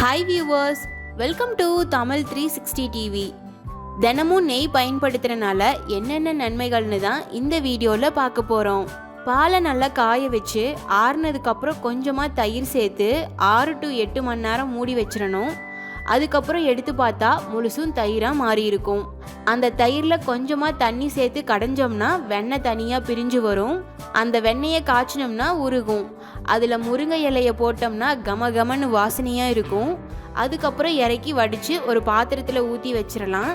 Hi viewers, welcome to TAMIL360 TV. தினமும் நெய் பயன்படுத்துறனால என்னென்ன நன்மைகள்னு தான் இந்த வீடியோவில் பார்க்க போகிறோம். பாலை நல்லா காய வச்சு ஆறுனதுக்கப்புறம் கொஞ்சமாக தயிர் சேர்த்து 6 to 8 மணி நேரம் மூடி வச்சிடணும். அதுக்கப்புறம் எடுத்து பார்த்தா முழுசும் தயிராக மாறி இருக்கும். அந்த தயிரில் கொஞ்சமாக தண்ணி சேர்த்து கடைஞ்சோம்னா வெண்ணெய் தனியாக பிரிஞ்சு வரும். அந்த வெண்ணெயை காய்ச்சினோம்னா உருகும். அதில் முருங்கை இலையை போட்டோம்னா கமகமன்னு வாசனையாக இருக்கும். அதுக்கப்புறம் இறக்கி வடித்து ஒரு பாத்திரத்தில் ஊற்றி வச்சிடலாம்.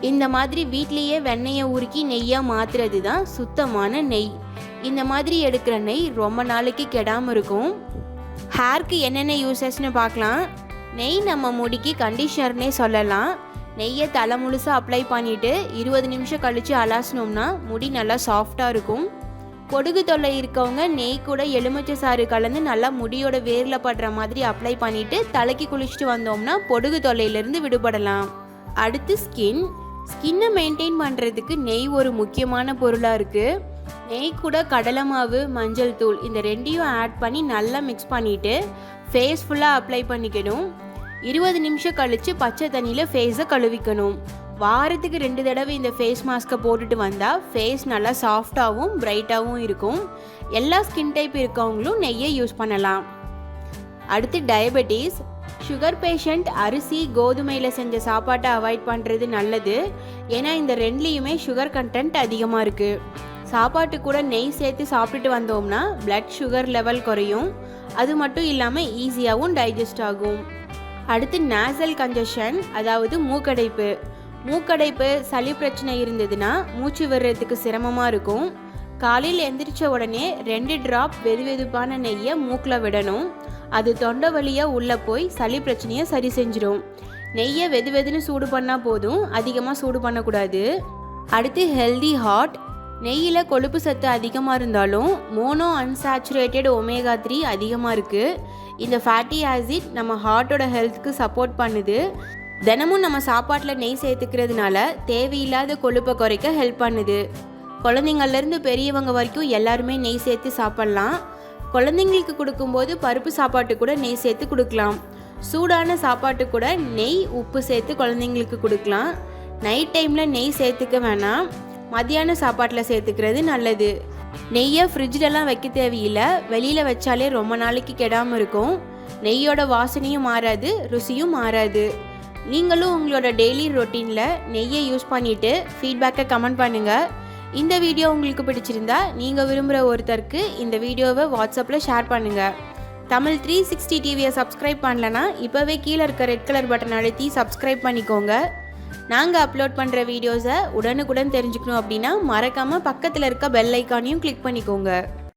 இந்த மாதிரி வீட்லேயே வெண்ணெயை உருக்கி நெய்யாக மாற்றுறது தான் சுத்தமான நெய். இந்த மாதிரி எடுக்கிற நெய் ரொம்ப நாளைக்கு கெடாமல் இருக்கும். ஹேருக்கு என்னென்ன யூசஸ்ன்னு பார்க்கலாம். நெய் நம்ம முடிக்கு கண்டிஷனர்னே சொல்லலாம். நெய்யை தலை முழுசாக அப்ளை பண்ணிவிட்டு 20 நிமிஷம் கழித்து அலாசினோம்னா முடி நல்லா சாஃப்டாக இருக்கும். பொடுகு தொல்லை இருக்கவங்க நெய் கூட எலுமிச்சை சாறு கலந்து நல்லா முடியோட வேரில் படுற மாதிரி அப்ளை பண்ணிவிட்டு தலைக்கு குளிச்சுட்டு வந்தோம்னா பொடுகு தொல்லையிலேருந்து விடுபடலாம். அடுத்து ஸ்கின்னை மெயின்டைன் பண்ணுறதுக்கு நெய் ஒரு முக்கியமான பொருளாக இருக்குது. நெய் கூட கடலை மாவு, மஞ்சள் தூள் இந்த ரெண்டையும் ஆட் பண்ணி நல்லா மிக்ஸ் பண்ணிவிட்டு ஃபேஸ் ஃபுல்லாக அப்ளை பண்ணிக்கணும். 20 நிமிஷம் கழித்து பச்சை தண்ணியில் ஃபேஸை கழுவிக்கணும். வாரத்துக்கு 2 தடவை இந்த ஃபேஸ் மாஸ்க்கை போட்டுட்டு வந்தால் ஃபேஸ் நல்லா சாஃப்டாகவும் பிரைட்டாகவும் இருக்கும். எல்லா ஸ்கின் டைப் இருக்கவங்களும் நெய்யை யூஸ் பண்ணலாம். அடுத்து டயபெட்டிஸ். சுகர் பேஷண்ட் அரிசி, கோதுமையில் செஞ்ச சாப்பாட்டை அவாய்ட் பண்ணுறது நல்லது. ஏன்னா இந்த ரெண்டுலேயுமே சுகர் கண்டென்ட் அதிகமாக இருக்குது. சாப்பாட்டு கூட நெய் சேர்த்து சாப்பிட்டுட்டு வந்தோம்னா பிளட் சுகர் லெவல் குறையும். அது மட்டும் இல்லாமல் ஈஸியாகவும் டைஜஸ்ட் ஆகும். அடுத்து நேசல் கன்ஜஷன், அதாவது மூக்கடைப்பு சளி பிரச்சனை இருந்ததுன்னா மூச்சு விடுறதுக்கு சிரமமாக இருக்கும். காலையில் எந்திரிச்ச உடனே 2 டிராப் வெதுவெதுப்பான நெய்யை மூக்கில் விடணும். அது தொண்டை வழியாக உள்ளே போய் சளி பிரச்சனையை சரி செஞ்சிடும். நெய்யை வெதுவெதுன்னு சூடு பண்ணால் போதும், அதிகமாக சூடு பண்ணக்கூடாது. அடுத்து ஹெல்தி ஹார்ட். நெய்யில் கொழுப்பு சத்து அதிகமாக இருந்தாலும் மோனோ அன்சாச்சுரேட்டட் ஒமேகா 3 அதிகமாக இருக்குது. இந்த ஃபேட்டி ஆசிட் நம்ம ஹார்ட்டோட ஹெல்த்துக்கு சப்போர்ட் பண்ணுது. தினமும் நம்ம சாப்பாட்டில் நெய் சேர்த்துக்கிறதுனால தேவையில்லாத கொழுப்பை குறைக்க ஹெல்ப் பண்ணுது. குழந்தைங்கள்லேருந்து பெரியவங்க வரைக்கும் எல்லாருமே நெய் சேர்த்து சாப்பிட்லாம். குழந்தைங்களுக்கு கொடுக்கும்போது பருப்பு சாப்பாட்டு கூட நெய் சேர்த்து கொடுக்கலாம். சூடான சாப்பாட்டு கூட நெய், உப்பு சேர்த்து குழந்தைங்களுக்கு கொடுக்கலாம். நைட் டைமில் நெய் சேர்த்துக்க வேணாம், மத்தியான சாப்பாட்டில் சேர்த்துக்கிறது நல்லது. நெய்யை ஃப்ரிட்ஜிலலாம் வைக்க தேவையில்லை, வெளியில் வச்சாலே ரொம்ப நாளைக்கு கெடாமல் இருக்கும். நெய்யோட வாசனையும் மாறாது, ருசியும் மாறாது. நீங்களும் உங்களோட டெய்லி ரொட்டீனில் நெய்யை யூஸ் பண்ணிவிட்டு ஃபீட்பேக்கை கமெண்ட் பண்ணுங்கள். இந்த வீடியோ உங்களுக்கு பிடிச்சிருந்தா நீங்கள் விரும்புகிற ஒருத்தருக்கு இந்த வீடியோவை வாட்ஸ்அப்பில் ஷேர் பண்ணுங்கள். TAMIL360 டிவியை சப்ஸ்கிரைப் பண்ணலன்னா இப்போவே கீழே இருக்க ரெட் கலர் பட்டன் அழுத்தி சப்ஸ்கிரைப் பண்ணிக்கோங்க. நாங்கள் அப்லோட் பண்ணுற வீடியோஸை உடனுக்குடன் தெரிஞ்சுக்கணும் அப்படின்னா மறக்காமல் பக்கத்தில் இருக்க பெல் ஐக்கானையும் கிளிக் பண்ணிக்கோங்க.